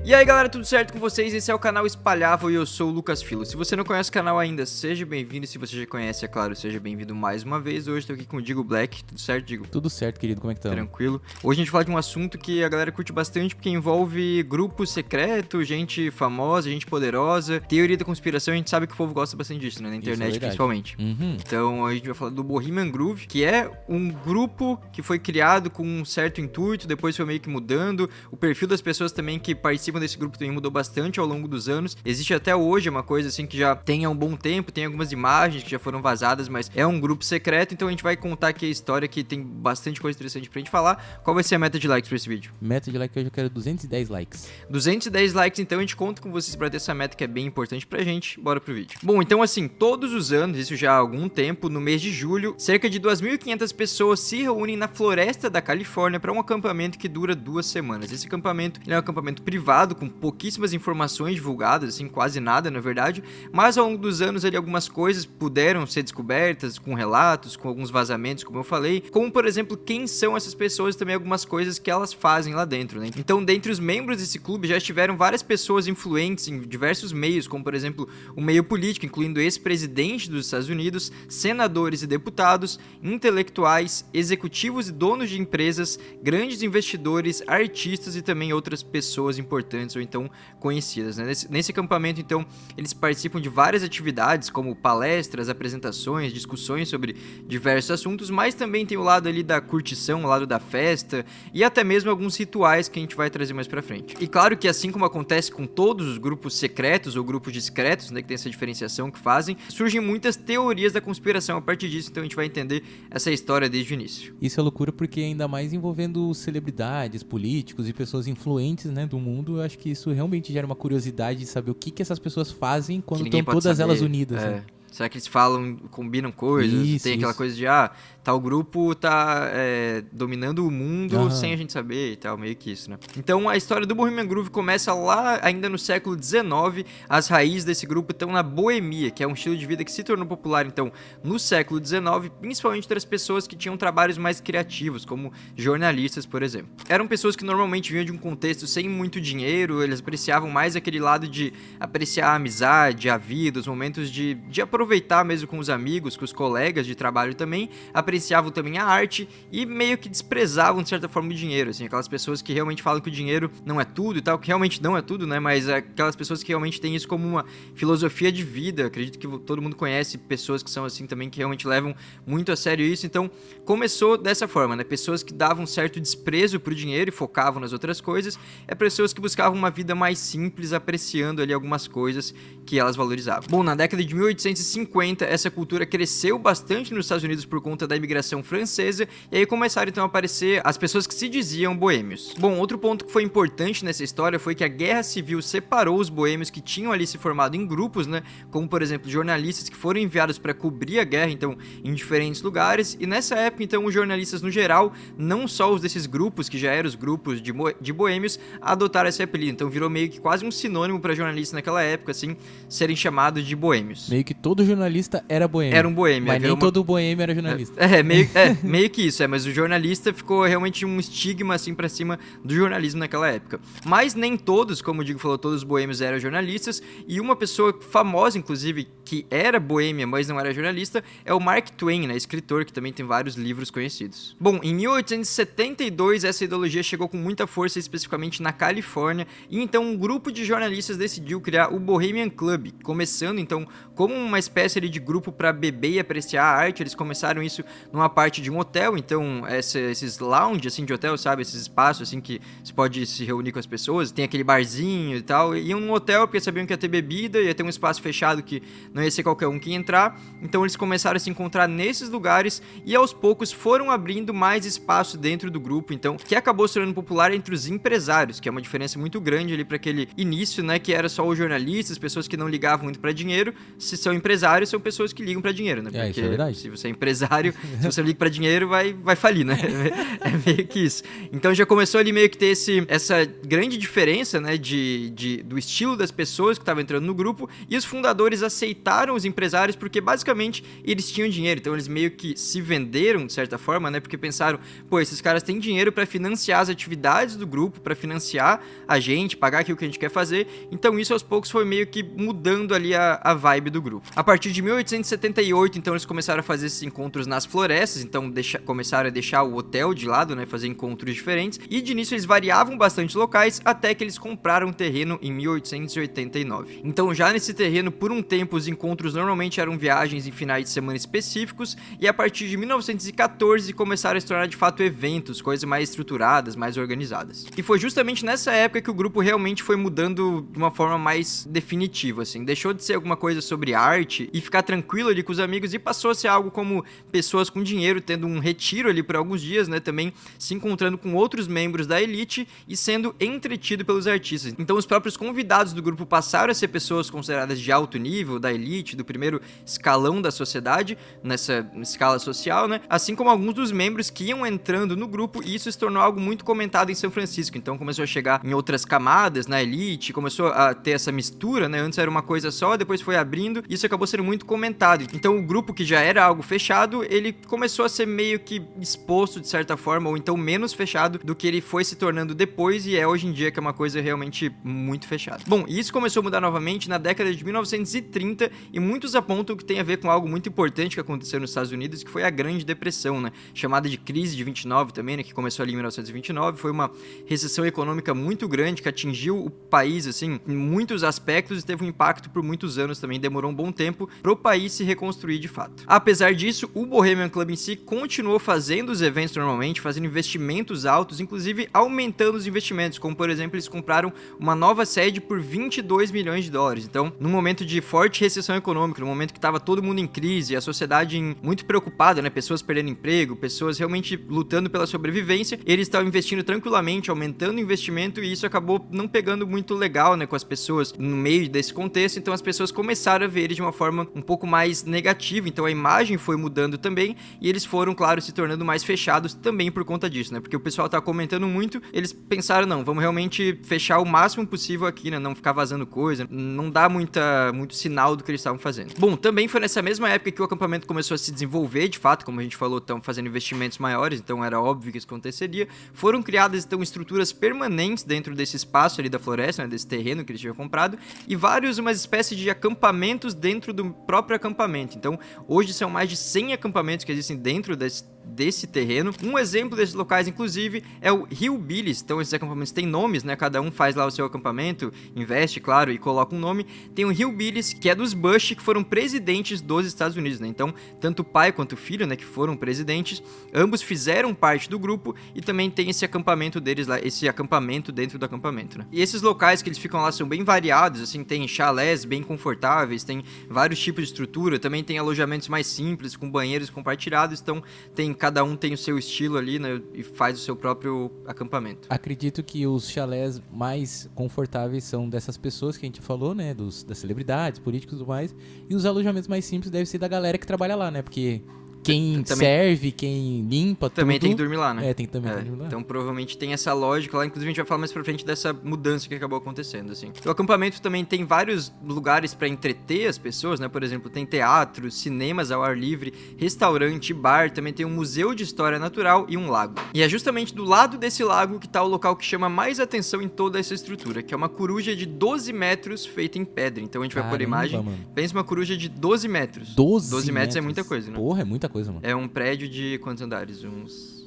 E aí galera, tudo certo com vocês? Esse é o canal Espalhável e eu sou o Lucas Filo. Se você não conhece o canal ainda, seja bem-vindo. Se você já conhece, é claro, seja bem-vindo mais uma vez. Hoje estou aqui com o Digo Black. Tudo certo, Digo? Tudo certo, querido. Como é que tá? Tranquilo. Hoje a gente vai falar de um assunto que a galera curte bastante porque envolve grupo secreto, gente famosa, gente poderosa, teoria da conspiração. A gente sabe que o povo gosta bastante disso, né? Na internet principalmente. Então a gente vai falar do Bohemian Groove, que é um grupo que foi criado com um certo intuito, depois foi meio que mudando. O perfil das pessoas também que participam desse grupo também mudou bastante ao longo dos anos. Existe até hoje uma coisa assim que já tem há um bom tempo, tem algumas imagens que já foram vazadas, mas é um grupo secreto, então a gente vai contar aqui a história, que tem bastante coisa interessante pra gente falar. Qual vai ser a meta de likes pra esse vídeo? Meta de like hoje eu quero 210 likes. 210 likes, então a gente conta com vocês pra ter essa meta que é bem importante pra gente. Bora pro vídeo. Bom, então assim, todos os anos, isso já há algum tempo, no mês de julho, cerca de 2.500 pessoas se reúnem na floresta da Califórnia para um acampamento que dura 2 semanas. Esse acampamento é um acampamento privado, com pouquíssimas informações divulgadas, assim, quase nada, na verdade, mas ao longo dos anos ali algumas coisas puderam ser descobertas com relatos, com alguns vazamentos, como eu falei, como por exemplo, quem são essas pessoas e também algumas coisas que elas fazem lá dentro, né? Então, dentre os membros desse clube já estiveram várias pessoas influentes em diversos meios, como por exemplo, o meio político, incluindo ex-presidente dos Estados Unidos, senadores e deputados, intelectuais, executivos e donos de empresas, grandes investidores, artistas e também outras pessoas importantes ou então conhecidas, né? Nesse acampamento, então, eles participam de várias atividades, como palestras, apresentações, discussões sobre diversos assuntos, mas também tem o lado ali da curtição, o lado da festa e até mesmo alguns rituais que a gente vai trazer mais pra frente. E claro que assim como acontece com todos os grupos secretos ou grupos discretos, né, que tem essa diferenciação que fazem, surgem muitas teorias da conspiração a partir disso, então a gente vai entender essa história desde o início. Isso é loucura porque ainda mais envolvendo celebridades, políticos e pessoas influentes, né, do mundo, eu acho que isso realmente gera uma curiosidade de saber o que essas pessoas fazem quando estão todas elas unidas. Né? Será que eles falam, combinam coisas? Isso, tem aquela coisa de, tal grupo tá dominando o mundo sem a gente saber e tal, meio que isso, né? Então a história do Bohemian Groove começa lá ainda no século XIX. As raízes desse grupo estão na boemia, que é um estilo de vida que se tornou popular, então, no século XIX, principalmente entre as pessoas que tinham trabalhos mais criativos, como jornalistas, por exemplo. Eram pessoas que normalmente vinham de um contexto sem muito dinheiro, eles apreciavam mais aquele lado de apreciar a amizade, a vida, os momentos de aproveitar mesmo com os amigos, com os colegas de trabalho também, apreciavam também a arte e meio que desprezavam de certa forma o dinheiro, assim, aquelas pessoas que realmente falam que o dinheiro não é tudo e tal, que realmente não é tudo, né, mas aquelas pessoas que realmente têm isso como uma filosofia de vida. Acredito que todo mundo conhece pessoas que são assim também, que realmente levam muito a sério isso. Então começou dessa forma, né, pessoas que davam um certo desprezo pro dinheiro e focavam nas outras coisas, pessoas que buscavam uma vida mais simples, apreciando ali algumas coisas que elas valorizavam. Bom, na década de 1850, essa cultura cresceu bastante nos Estados Unidos por conta da imigração francesa, e aí começaram então a aparecer as pessoas que se diziam boêmios. Bom, outro ponto que foi importante nessa história foi que a Guerra Civil separou os boêmios que tinham ali se formado em grupos, né, como por exemplo jornalistas que foram enviados para cobrir a guerra, então, em diferentes lugares, e nessa época então os jornalistas no geral, não só os desses grupos, que já eram os grupos de boêmios, adotaram esse apelido, então virou meio que quase um sinônimo para jornalistas naquela época, assim, serem chamados de boêmios. Meio que todo jornalista era boêmio. Era um boêmio. Mas nem todo boêmio era jornalista. Meio que isso, mas o jornalista ficou realmente um estigma assim pra cima do jornalismo naquela época. Mas nem todos, como o Digo falou, todos os boêmios eram jornalistas, e uma pessoa famosa, inclusive, que era boêmia, mas não era jornalista, é o Mark Twain, né, escritor, que também tem vários livros conhecidos. Bom, em 1872, essa ideologia chegou com muita força, especificamente na Califórnia, e então um grupo de jornalistas decidiu criar o Bohemian Club, começando então como uma espécie de grupo para beber e apreciar a arte. Eles começaram isso numa parte de um hotel, então esses lounge assim de hotel, sabe, esses espaços assim que você pode se reunir com as pessoas, tem aquele barzinho e tal, iam num hotel porque sabiam que ia ter bebida, ia ter um espaço fechado que não ia ser qualquer um que ia entrar, então eles começaram a se encontrar nesses lugares e aos poucos foram abrindo mais espaço dentro do grupo, então, que acabou se tornando popular entre os empresários, que é uma diferença muito grande ali para aquele início, né, que era só os jornalistas, pessoas que não ligavam muito para dinheiro, se são empresários empresários são pessoas que ligam pra dinheiro, né? Porque isso é verdade. se você é empresário, se você liga pra dinheiro, vai falir, né? É meio que isso. Então já começou ali meio que ter essa grande diferença, né, do estilo das pessoas que estavam entrando no grupo, e os fundadores aceitaram os empresários porque basicamente eles tinham dinheiro, então eles meio que se venderam de certa forma, né, porque pensaram, pô, esses caras têm dinheiro para financiar as atividades do grupo, para financiar a gente, pagar aquilo que a gente quer fazer, então isso aos poucos foi meio que mudando ali a vibe do grupo. A partir de 1878, então eles começaram a fazer esses encontros nas florestas, então começaram a deixar o hotel de lado, né, fazer encontros diferentes, e de início eles variavam bastante locais, até que eles compraram um terreno em 1889. Então já nesse terreno, por um tempo, os encontros normalmente eram viagens em finais de semana específicos, e a partir de 1914 começaram a se tornar de fato eventos, coisas mais estruturadas, mais organizadas. E foi justamente nessa época que o grupo realmente foi mudando de uma forma mais definitiva, assim, deixou de ser alguma coisa sobre arte e ficar tranquilo ali com os amigos e passou a ser algo como pessoas com dinheiro tendo um retiro ali por alguns dias, né, também se encontrando com outros membros da elite e sendo entretido pelos artistas. Então os próprios convidados do grupo passaram a ser pessoas consideradas de alto nível, da elite, do primeiro escalão da sociedade, nessa escala social, né? Assim como alguns dos membros que iam entrando no grupo, e isso se tornou algo muito comentado em São Francisco. Então começou a chegar em outras camadas na elite, começou a ter essa mistura, né? Antes era uma coisa só, depois foi abrindo, e isso acabou sendo muito comentado. Então o grupo que já era algo fechado, ele começou a ser meio que exposto de certa forma, ou então menos fechado do que ele foi se tornando depois, e é hoje em dia que é uma coisa realmente muito fechada. Bom, e isso começou a mudar novamente na década de 1930, e muitos apontam que tem a ver com algo muito importante que aconteceu nos Estados Unidos, que foi a Grande Depressão, né? Chamada de crise de 29 também, né? Que começou ali em 1929, foi uma recessão econômica muito grande que atingiu o país, assim, em muitos aspectos, e teve um impacto por muitos anos também, demorou um bom tempo pro país se reconstruir de fato. Apesar disso, o Bohemian Club em si continuou fazendo os eventos normalmente, fazendo investimentos altos, inclusive aumentando os investimentos, como por exemplo, eles compraram uma nova sede por 22 milhões de dólares. Então, num momento de forte recessão econômica, no momento que estava todo mundo em crise, a sociedade muito preocupada, né, pessoas perdendo emprego, pessoas realmente lutando pela sobrevivência, eles estavam investindo tranquilamente, aumentando o investimento, e isso acabou não pegando muito legal, né, com as pessoas no meio desse contexto. Então as pessoas começaram a ver eles de uma forma um pouco mais negativa, então a imagem foi mudando também, e eles foram, claro, se tornando mais fechados também por conta disso, né, porque o pessoal tá comentando muito, eles pensaram, não, vamos realmente fechar o máximo possível aqui, né, não ficar vazando coisa, não dá muito sinal do que eles estavam fazendo. Bom, também foi nessa mesma época que o acampamento começou a se desenvolver, de fato, como a gente falou, estão fazendo investimentos maiores, então era óbvio que isso aconteceria. Foram criadas, então, estruturas permanentes dentro desse espaço ali da floresta, né, desse terreno que eles tinham comprado, e umas espécies de acampamentos dentro do próprio acampamento. Então, hoje são mais de 100 acampamentos que existem dentro desse terreno. Um exemplo desses locais, inclusive, é o Hillbillies. Então, esses acampamentos têm nomes, né? Cada um faz lá o seu acampamento, investe, claro, e coloca um nome. Tem o Hillbillies, que é dos Bush, que foram presidentes dos Estados Unidos, né? Então, tanto o pai quanto o filho, né, que foram presidentes, ambos fizeram parte do grupo, e também tem esse acampamento deles lá, esse acampamento dentro do acampamento, né? E esses locais que eles ficam lá são bem variados, assim, tem chalés bem confortáveis, tem vários tipos de estrutura, também tem alojamentos mais simples, com banheiros compartilhados, então cada um tem o seu estilo ali, né, e faz o seu próprio acampamento. Acredito que os chalés mais confortáveis são dessas pessoas que a gente falou, né, das celebridades, políticos e tudo mais, e os alojamentos mais simples devem ser da galera que trabalha lá, né, porque quem serve, quem limpa, também tudo... tem que dormir lá, né? Tem que também dormir lá. Então provavelmente tem essa lógica lá, inclusive a gente vai falar mais pra frente dessa mudança que acabou acontecendo, assim. O acampamento também tem vários lugares pra entreter as pessoas, né? Por exemplo, tem teatro, cinemas ao ar livre, restaurante, bar, também tem um museu de história natural e um lago. E é justamente do lado desse lago que tá o local que chama mais atenção em toda essa estrutura, que é uma coruja de 12 metros feita em pedra. Então a gente vai pôr a imagem, pensa uma coruja de 12 metros. 12 metros é muita coisa, né? Porra, é muita coisa, mano. É um prédio de quantos andares? Uns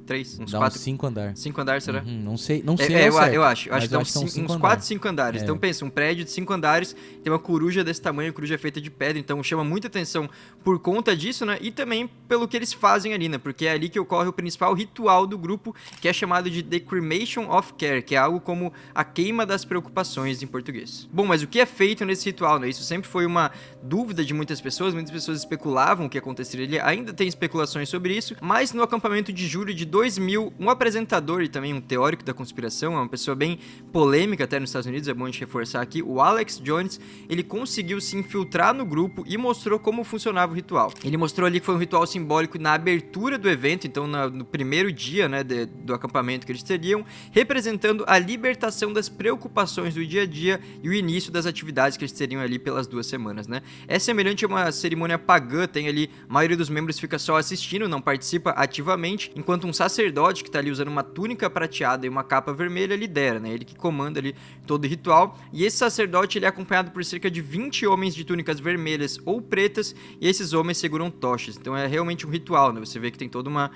3, uns 4. 5 andares. 5 andares, será? Não sei. Não sei. Eu acho que dá uns 4, 5 andares. É. Então pensa, um prédio de 5 andares, tem uma coruja desse tamanho, coruja feita de pedra, então chama muita atenção por conta disso, né? E também pelo que eles fazem ali, né? Porque é ali que ocorre o principal ritual do grupo, que é chamado de The Cremation of Care, que é algo como a queima das preocupações em português. Bom, mas o que é feito nesse ritual, né? Isso sempre foi uma dúvida de muitas pessoas especulavam o que aconteceria ali, ainda tem especulações sobre isso, mas no acampamento de julho outubro de 2000, um apresentador e também um teórico da conspiração, é uma pessoa bem polêmica até nos Estados Unidos, é bom a gente reforçar aqui, o Alex Jones, ele conseguiu se infiltrar no grupo e mostrou como funcionava o ritual. Ele mostrou ali que foi um ritual simbólico na abertura do evento, então no primeiro dia, né, do acampamento que eles teriam, representando a libertação das preocupações do dia a dia e o início das atividades que eles teriam ali pelas 2 semanas, né? É semelhante a uma cerimônia pagã, tem ali, a maioria dos membros fica só assistindo, não participa ativamente, enquanto um sacerdote que tá ali usando uma túnica prateada e uma capa vermelha lidera, né? Ele que comanda ali todo o ritual, e esse sacerdote ele é acompanhado por cerca de 20 homens de túnicas vermelhas ou pretas, e esses homens seguram tochas, então é realmente um ritual, né? Você vê que tem toda uma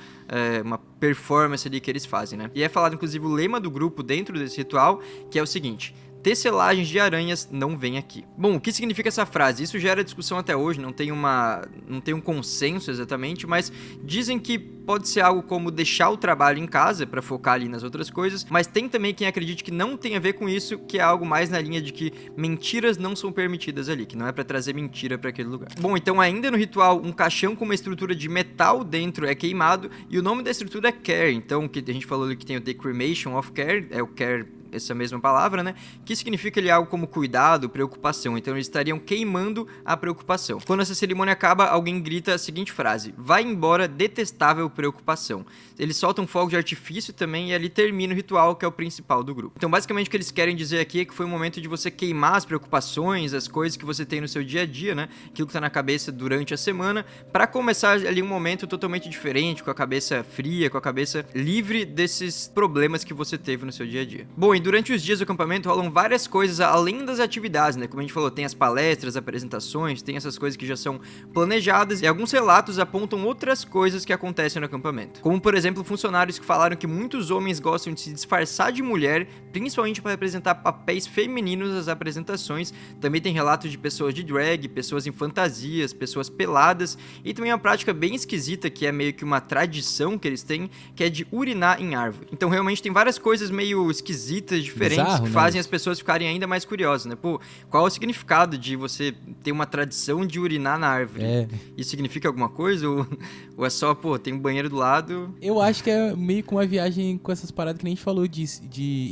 performance ali que eles fazem, né? E é falado inclusive o lema do grupo dentro desse ritual, que é o seguinte: tecelagens de aranhas não vêm aqui. Bom, o que significa essa frase? Isso gera discussão até hoje, não tem um consenso exatamente, mas dizem que pode ser algo como deixar o trabalho em casa para focar ali nas outras coisas, mas tem também quem acredite que não tem a ver com isso, que é algo mais na linha de que mentiras não são permitidas ali, que não é para trazer mentira para aquele lugar. Bom, então ainda no ritual, um caixão com uma estrutura de metal dentro é queimado e o nome da estrutura é Care, então que a gente falou ali que tem o The Cremation of Care, é o Care, essa mesma palavra, né? Que significa ali algo como cuidado, preocupação. Então eles estariam queimando a preocupação. Quando essa cerimônia acaba, alguém grita a seguinte frase: vai embora, detestável preocupação. Eles soltam fogo de artifício também e ali termina o ritual, que é o principal do grupo. Então basicamente o que eles querem dizer aqui é que foi um momento de você queimar as preocupações, as coisas que você tem no seu dia a dia, né? Aquilo que tá na cabeça durante a semana, para começar ali um momento totalmente diferente, com a cabeça fria, com a cabeça livre desses problemas que você teve no seu dia a dia. Bom, e durante os dias do acampamento rolam várias coisas além das atividades, né? Como a gente falou, tem as palestras, apresentações, tem essas coisas que já são planejadas e alguns relatos apontam outras coisas que acontecem no acampamento. Como, por exemplo, funcionários que falaram que muitos homens gostam de se disfarçar de mulher, principalmente para representar papéis femininos nas apresentações. Também tem relatos de pessoas de drag, pessoas em fantasias, pessoas peladas e também uma prática bem esquisita que é meio que uma tradição que eles têm, que é de urinar em árvore. Então realmente tem várias coisas meio esquisitas, diferentes, bizarro, que fazem as pessoas ficarem ainda mais curiosas, né? Pô, qual é o significado de você ter uma tradição de urinar na árvore? Isso significa alguma coisa? Ou é só, pô, tem um banheiro do lado? Eu acho que é meio que uma viagem com essas paradas que nem a gente falou de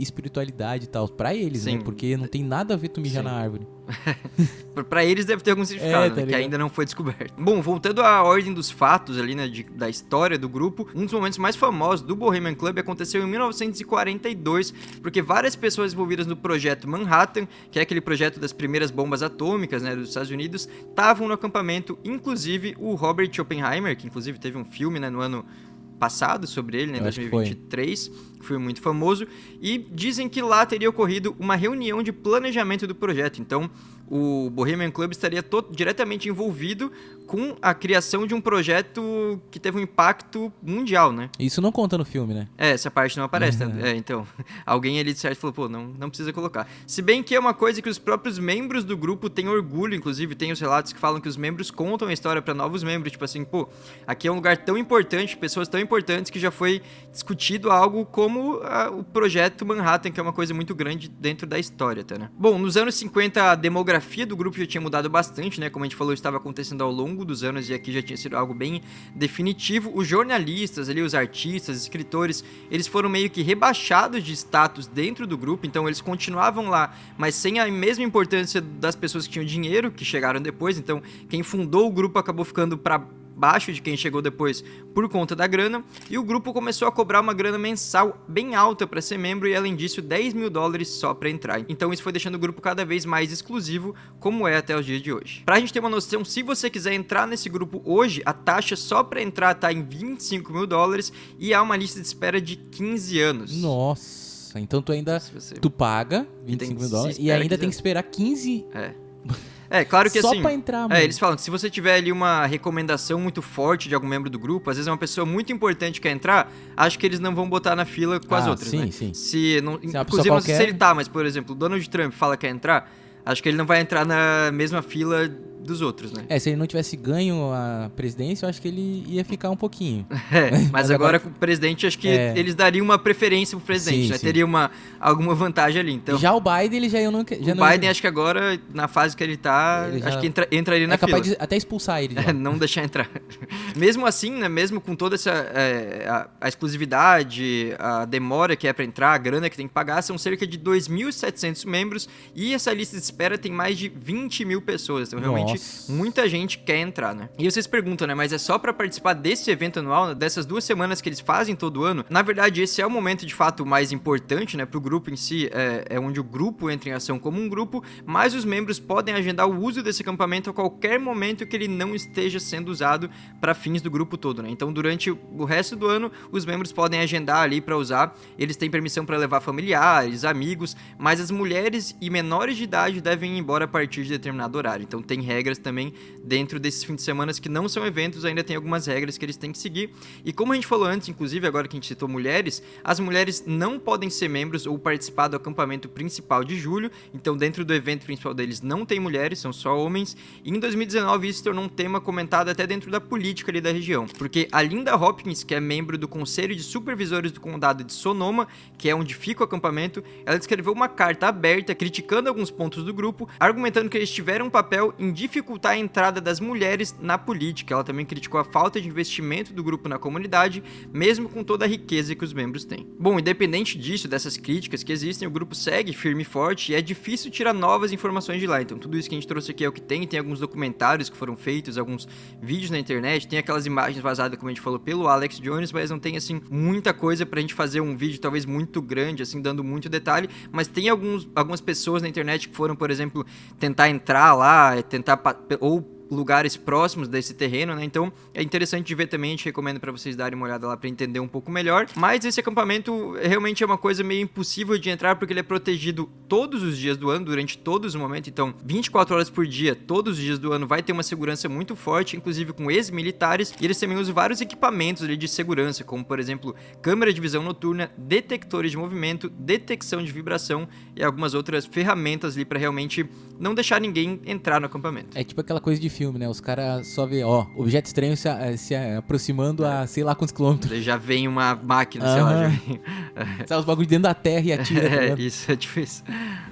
espiritualidade e tal, pra eles, Sim. né? Porque não tem nada a ver tu mijar na árvore. Pra eles deve ter algum significado, tá né, que ainda não foi descoberto. Bom, voltando à ordem dos fatos ali, né, da história do grupo, um dos momentos mais famosos do Bohemian Club aconteceu em 1942, porque várias pessoas envolvidas no projeto Manhattan, que é aquele projeto das primeiras bombas atômicas, né, dos Estados Unidos, estavam no acampamento, inclusive o Robert Oppenheimer, que inclusive teve um filme, né, no ano passado sobre ele, né, em 2023, foi muito famoso, e dizem que lá teria ocorrido uma reunião de planejamento do projeto. Então o Bohemian Club estaria diretamente envolvido com a criação de um projeto que teve um impacto mundial, né? Isso não conta no filme, né? Essa parte não aparece, né? Então, alguém ali de certo falou, pô, não precisa colocar. Se bem que é uma coisa que os próprios membros do grupo têm orgulho, inclusive tem os relatos que falam que os membros contam a história para novos membros, tipo assim, pô, aqui é um lugar tão importante, pessoas tão importantes que já foi discutido algo como o projeto Manhattan, que é uma coisa muito grande dentro da história, tá, né? Bom, nos anos 50 a demografia do grupo já tinha mudado bastante, né? Como a gente falou, estava acontecendo ao longo dos anos e aqui já tinha sido algo bem definitivo. Os jornalistas ali, os artistas, escritores, eles foram meio que rebaixados de status dentro do grupo, então eles continuavam lá, mas sem a mesma importância das pessoas que tinham dinheiro, que chegaram depois. Então quem fundou o grupo acabou ficando para baixo de quem chegou depois por conta da grana, e o grupo começou a cobrar uma grana mensal bem alta para ser membro e além disso $10.000 só para entrar. Então isso foi deixando o grupo cada vez mais exclusivo, como é até os dias de hoje. Pra gente ter uma noção, se você quiser entrar nesse grupo hoje, a taxa só para entrar tá em $25.000 e há uma lista de espera de 15 anos. Nossa, então tu paga $25.000 e ainda tem que esperar 15... Claro que só assim, pra entrar, mano. Eles falam que se você tiver ali uma recomendação muito forte de algum membro do grupo, às vezes é uma pessoa muito importante que quer entrar, acho que eles não vão botar na fila com as outras, né? Sim. Inclusive, não sei se ele tá, mas, por exemplo, o Donald Trump fala que quer entrar, acho que ele não vai entrar na mesma fila dos outros, né? Se ele não tivesse ganho a presidência, eu acho que ele ia ficar um pouquinho. Mas agora com o presidente, acho que eles dariam uma preferência pro presidente, Sim, né? sim. Teria alguma vantagem ali, então... Já o Biden, ele já não... O Biden, acho que agora, na fase que ele tá, acho que entraria na fila. É capaz de até expulsar ele de lá. Não deixar entrar. Mesmo assim, né? Mesmo com toda essa a exclusividade, a demora que é pra entrar, a grana que tem que pagar, são cerca de 2.700 membros e essa lista de espera tem mais de 20 mil pessoas. Então, realmente, muita gente quer entrar, né? E vocês perguntam, né? Mas é só pra participar desse evento anual, dessas 2 semanas que eles fazem todo ano? Na verdade, esse é o momento, de fato, mais importante, né? Pro grupo em si, é onde o grupo entra em ação como um grupo, mas os membros podem agendar o uso desse acampamento a qualquer momento que ele não esteja sendo usado para fins do grupo todo, né? Então, durante o resto do ano, os membros podem agendar ali para usar. Eles têm permissão para levar familiares, amigos, mas as mulheres e menores de idade devem ir embora a partir de determinado horário. Então, tem regras também dentro desses fins de semana que não são eventos, ainda tem algumas regras que eles têm que seguir. E como a gente falou antes, inclusive, agora que a gente citou mulheres, as mulheres não podem ser membros ou participar do acampamento principal de julho. Então, dentro do evento principal deles não tem mulheres, são só homens. E em 2019 isso se tornou um tema comentado até dentro da política ali da região, porque a Linda Hopkins, que é membro do Conselho de Supervisores do Condado de Sonoma, que é onde fica o acampamento, ela escreveu uma carta aberta criticando alguns pontos do grupo, argumentando que eles tiveram um papel em dificultar a entrada das mulheres na política. Ela também criticou a falta de investimento do grupo na comunidade, mesmo com toda a riqueza que os membros têm. Bom, independente disso, dessas críticas que existem, o grupo segue firme e forte e é difícil tirar novas informações de lá. Então tudo isso que a gente trouxe aqui é o que tem alguns documentários que foram feitos, alguns vídeos na internet, tem aquelas imagens vazadas, como a gente falou, pelo Alex Jones, mas não tem, assim, muita coisa pra gente fazer um vídeo talvez muito grande, assim, dando muito detalhe, mas tem algumas pessoas na internet que foram, por exemplo, tentar entrar lá, ou lugares próximos desse terreno, né? Então é interessante de ver também, a gente recomenda para vocês darem uma olhada lá para entender um pouco melhor. Mas esse acampamento realmente é uma coisa meio impossível de entrar, porque ele é protegido todos os dias do ano, durante todos os momentos. Então 24 horas por dia, todos os dias do ano, vai ter uma segurança muito forte, inclusive com ex-militares, e eles também usam vários equipamentos ali de segurança, como por exemplo, câmera de visão noturna, detectores de movimento, detecção de vibração e algumas outras ferramentas ali para realmente não deixar ninguém entrar no acampamento. É tipo aquela coisa de filme, né? Os caras só vê, objeto estranho se aproximando a sei lá quantos quilômetros. Daí já vem uma máquina, sei lá, já vem... Sai os bagulhos dentro da terra e atira. Isso, é difícil.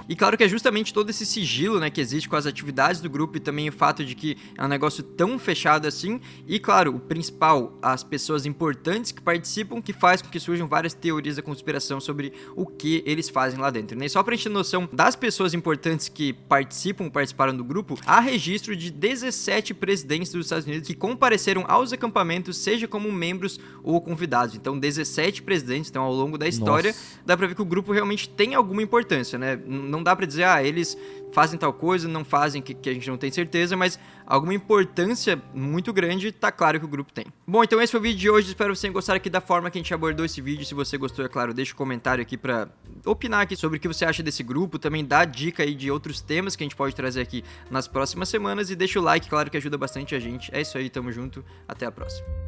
E claro que é justamente todo esse sigilo, né, que existe com as atividades do grupo e também o fato de que é um negócio tão fechado assim. E claro, o principal, as pessoas importantes que participam, que faz com que surjam várias teorias da conspiração sobre o que eles fazem lá dentro, né? E só pra gente ter noção das pessoas importantes que participaram do grupo, há registro de 17 presidentes dos Estados Unidos que compareceram aos acampamentos, seja como membros ou convidados. Então 17 presidentes, então ao longo da história, dá pra ver que o grupo realmente tem alguma importância, né? Não dá pra dizer, eles fazem tal coisa, não fazem, que a gente não tem certeza, mas alguma importância muito grande, tá claro que o grupo tem. Bom, então esse foi o vídeo de hoje, espero que vocês tenham gostado aqui da forma que a gente abordou esse vídeo. Se você gostou, é claro, deixa um comentário aqui pra opinar aqui sobre o que você acha desse grupo, também dá dica aí de outros temas que a gente pode trazer aqui nas próximas semanas, e deixa o like, claro que ajuda bastante a gente. É isso aí, tamo junto, até a próxima.